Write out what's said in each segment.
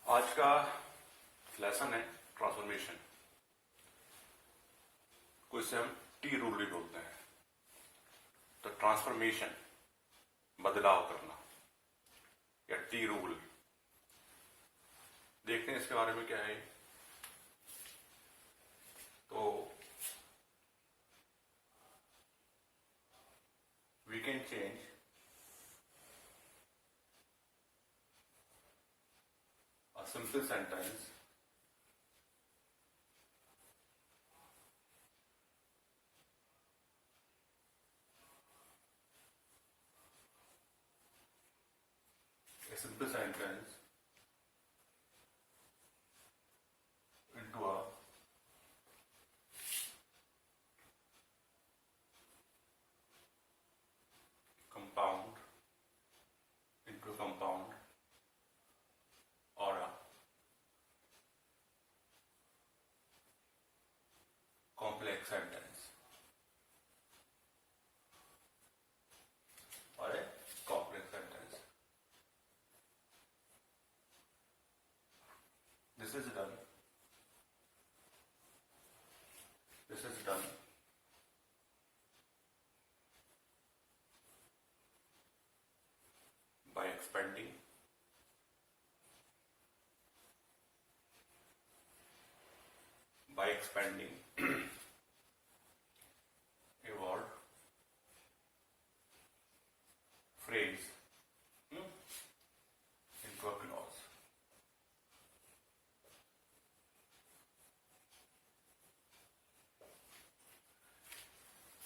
आज का लेसन है ट्रांसफॉर्मेशन, को इसे हम टी रूल भी बोलते हैं। तो ट्रांसफॉर्मेशन बदलाव करना या टी रूल, देखते हैं इसके बारे में क्या है। तो we can change a simple sentence into a compound or a complex sentence or a complex sentence. This is done by expanding a word, phrase into a clause.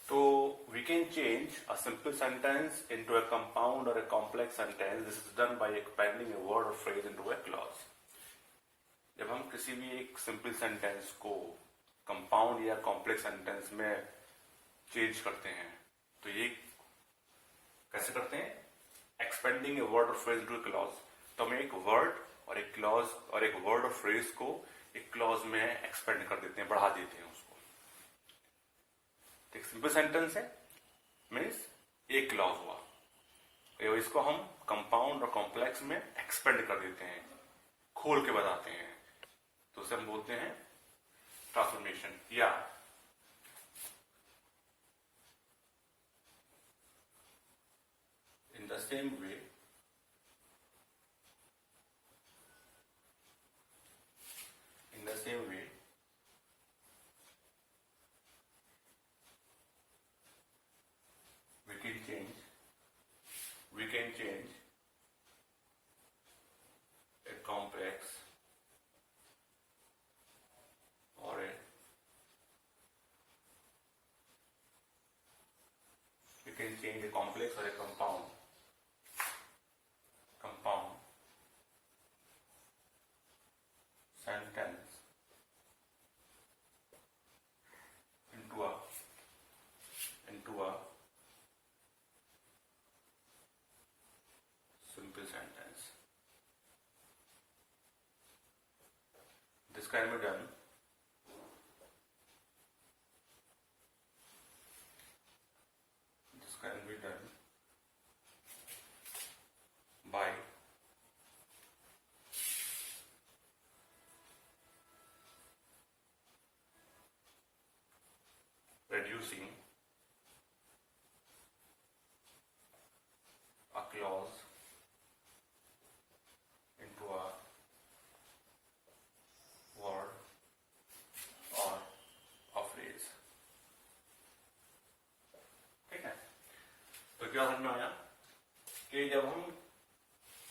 So we can change a simple sentence into a compound or a complex sentence. This is done by expanding a word or phrase into a clause. जब हम किसी भी एक simple sentence को compound या complex sentence में change करते हैं तो ये कैसे करते हैं? एक्सपेंडिंग ए वर्ड और फ्रेज इनटू ए क्लॉज। तो हम एक वर्ड और एक क्लॉज और एक वर्ड और फ्रेज को एक क्लॉज में एक्सपेंड कर देते हैं, बढ़ा देते हैं उसको। एक सिंपल सेंटेंस है मीन्स एक क्लॉज हुआ, इसको हम कंपाउंड और कॉम्प्लेक्स में एक्सपेंड कर देते हैं, खोल के बताते हैं, तो उसे हम बोलते हैं ट्रांसफॉर्मेशन। या in the same way we can change a complex or a compound sentence into a simple sentence. This can be done by reducing a clause into a word or a phrase. ठीक है? तो क्या समझ में आया कि जब हम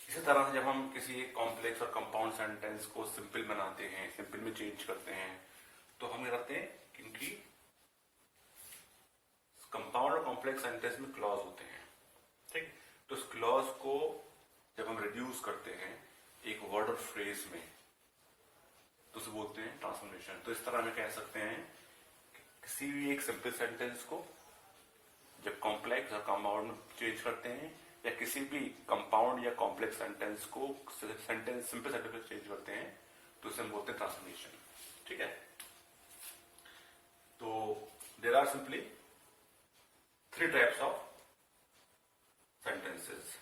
इसी तरह से जब हम किसी एक कॉम्प्लेक्स और कंपाउंड सेंटेंस को सिंपल बनाते हैं, सिंपल में चेंज करते हैं, तो हम क्या करते हैं, क्योंकि कंपाउंड और कॉम्प्लेक्स सेंटेंस में क्लॉज होते हैं, ठीक? तो उस क्लॉज को जब हम रिड्यूस करते हैं एक वर्ड और फ्रेज में तो उसे बोलते हैं ट्रांसफॉर्मेशन। तो इस तरह हम कह सकते हैं कि किसी भी एक सिंपल सेंटेंस को जब कॉम्प्लेक्स और कंपाउंड में चेंज करते हैं या किसी भी कंपाउंड या कॉम्प्लेक्स सेंटेंस को सिंपल सेंटेंस में चेंज करते हैं तो उसे हम बोलते हैं ट्रांसफॉर्मेशन। ठीक है? तो there are simply 3 types of sentences.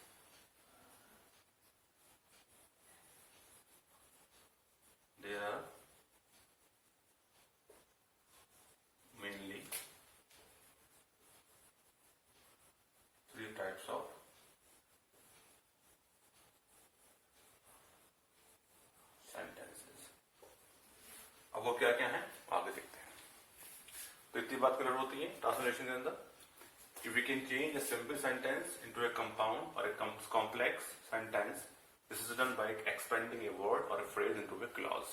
होती है ट्रांसफॉर्मेशन के अंदर? If we can change a simple sentence into a compound or a complex sentence, this is done by expanding a word or a phrase into a clause.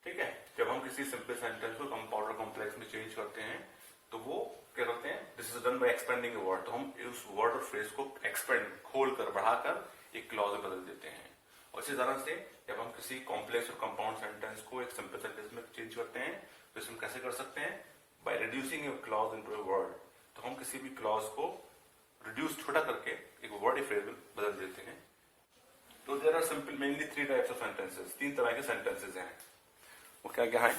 ठीक है, जब हम किसी simple sentence को कंपाउंड और complex में change करते हैं तो वो क्या करते हैं? This is done by expanding a word. तो हम उस वर्ड और फ्रेज को एक्सपेंड, खोलकर, बढ़ाकर एक क्लॉज में बदल देते हैं. और इसी तरह से जब हम किसी कॉम्प्लेक्स और कंपाउंड सेंटेंस को एक सिंपल सेंटेंस में चेंज करते हैं तो इसमें कैसे कर सकते हैं? By reducing A clause into a word. तो हम किसी भी क्लॉज को रिड्यूस, छोटा करके एक वर्ड या फ्रेज में बदल देते हैं. तो there are simple mainly 3 types of sentences. 3 तरह के सेंटेंसेस हैं. वो क्या क्या है?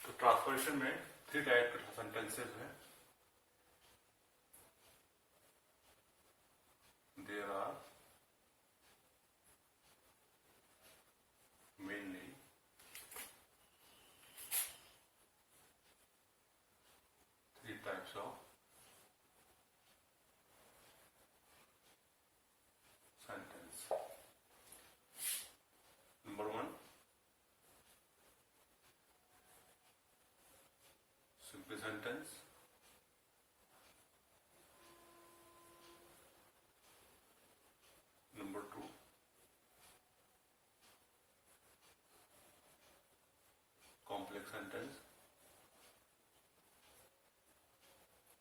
तो ट्रांसफॉर्मेशन में 3 टाइप के सेंटेंसेस हैं. There are mainly 3 types of sentence. Number 1, simple sentence. Number 2, complex sentence.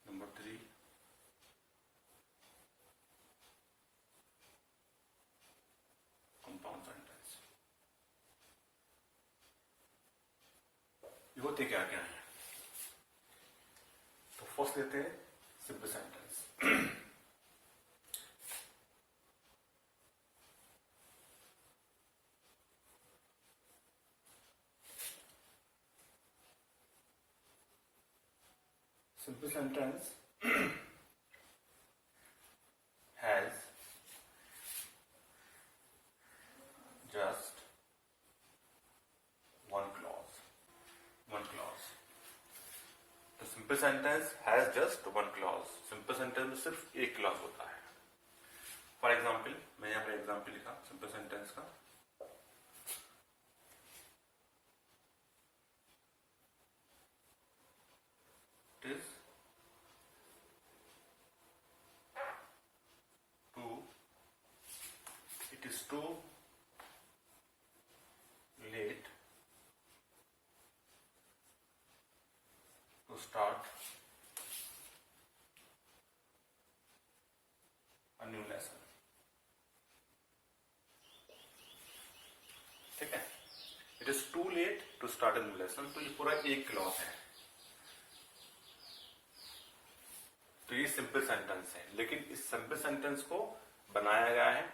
Number 3, compound sentence. ये होते क्या क्या है? तो फर्स्ट लेते हैं simple sentence. Simple sentence has just one clause. One clause. The simple sentence has just one clause. Simple sentence में सिर्फ एक clause होता है. For example, मैं यहाँ पर एग्जाम्पल लिखा simple sentence का. It is too late to start a new lesson. ठीक है? It is too late to start a new lesson. तो ये पूरा एक क्लॉज है. तो ये सिंपल सेंटेंस है, लेकिन इस सिंपल सेंटेंस को बनाया गया है.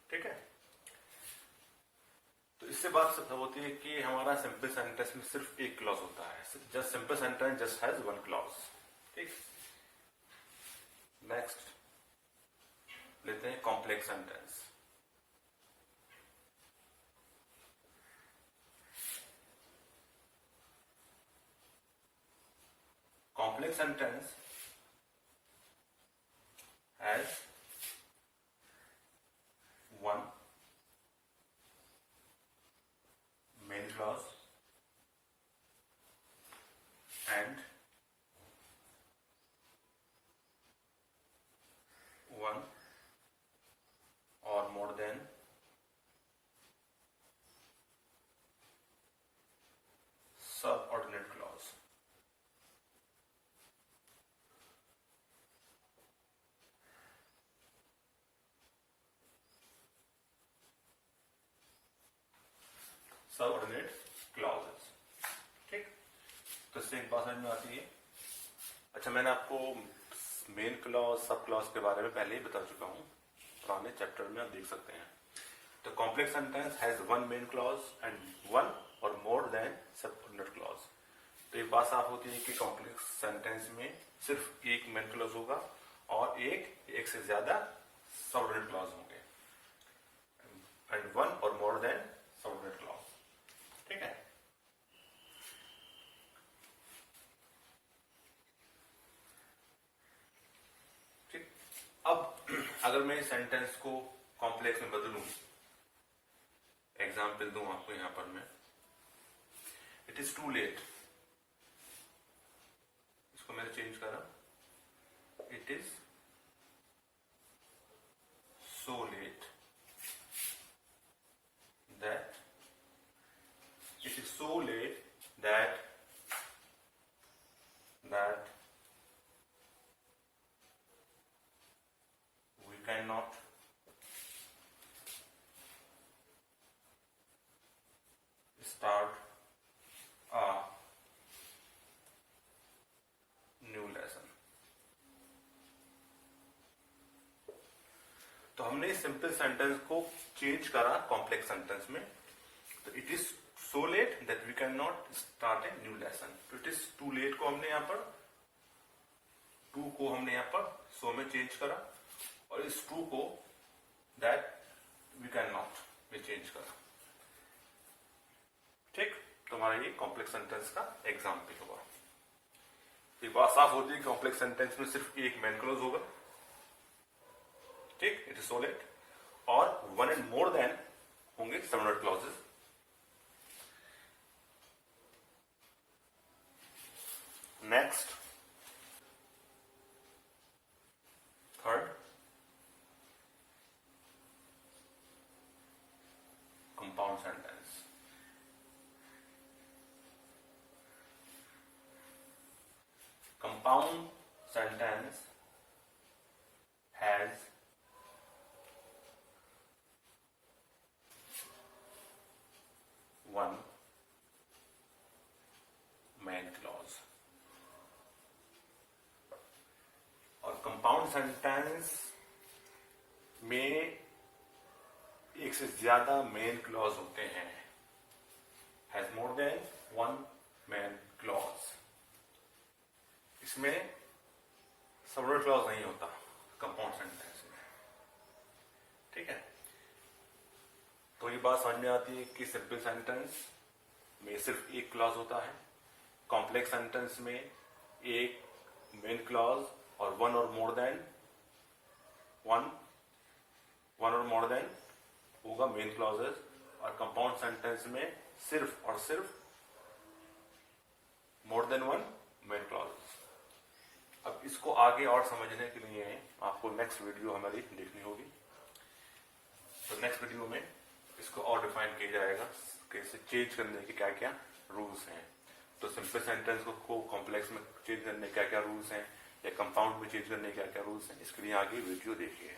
ठीक है? तो इससे बात सिद्ध होती है कि हमारा सिंपल सेंटेंस में सिर्फ एक क्लॉज होता है. Just simple sentence just has one clause. ठीक. नेक्स्ट लेते हैं complex sentence. Complex sentence has one main clause and one or more than subordinate clause. Subordinate clauses. ठीक. तो इससे एक बात समझ में आती है. अच्छा, मैंने आपको मेन क्लॉज, सब क्लॉज के बारे में पहले ही बता चुका हूं, पुराने चैप्टर में आप देख सकते हैं. तो complex sentence has one main clause and one और मोर देन सबऑर्डिनेट क्लॉज. तो एक बात साफ होती है कि कॉम्प्लेक्स सेंटेंस में सिर्फ एक मेन क्लॉज होगा और एक से ज्यादा सबऑर्डिनेट क्लॉज होंगे. एंड वन और मोर देन सबऑर्डिनेट क्लॉज. ठीक है? ठीक. अब अगर मैं इस सेंटेंस को कॉम्प्लेक्स में बदलूं, एग्जाम्पल दूं आपको यहां पर मैं, इट इज टू लेट, इसको मैंने चेंज करा, it is so late that, it is so late that we cannot start a new lesson. तो हमने सिंपल सेंटेंस को चेंज करा कॉम्प्लेक्स सेंटेंस में, तो it is so late that we can not start a new lesson. तो it is too late को हमने यहां पर, टू को हमने यहां पर सो में चेंज करा, और इस टू को दैट वी कैन नॉट में चेंज करा। ठीक, तो हमारा ये कॉम्प्लेक्स सेंटेंस का एग्जाम्पल हुआ। एक बात साफ होती है, कॉम्प्लेक्स सेंटेंस में सिर्फ एक मेन क्लॉज होगा, ठीक, इट इज सो लेट, और वन एंड मोर देन होंगे subordinate clauses. Next, third, compound sentence. Compound sentence has one main clause, और कंपाउंड सेंटेंस में एक से ज्यादा मेन क्लॉज होते हैं, has more than one main clause. इसमें सबऑर्डिनेट क्लॉज नहीं होता कंपाउंड सेंटेंस में, ठीक है। तो ये बात समझ में आती है कि सिंपल सेंटेंस में सिर्फ एक क्लॉज होता है, कॉम्प्लेक्स सेंटेंस में एक मेन क्लॉज और वन और मोर देन होगा मेन क्लॉजेस, और कंपाउंड सेंटेंस में सिर्फ और सिर्फ more than one main clauses. अब इसको आगे और समझने के लिए आपको नेक्स्ट वीडियो हमारी देखनी होगी। तो नेक्स्ट वीडियो में इसको और डिफाइन किया जाएगा कि इसे चेंज करने के क्या क्या रूल्स हैं। तो सिंपल सेंटेंस को कॉम्प्लेक्स में चेंज करने के क्या क्या रूल्स हैं, या कंपाउंड में चेंज करने के क्या क्या रूल्स हैं, इसके लिए आगे वीडियो देखिए।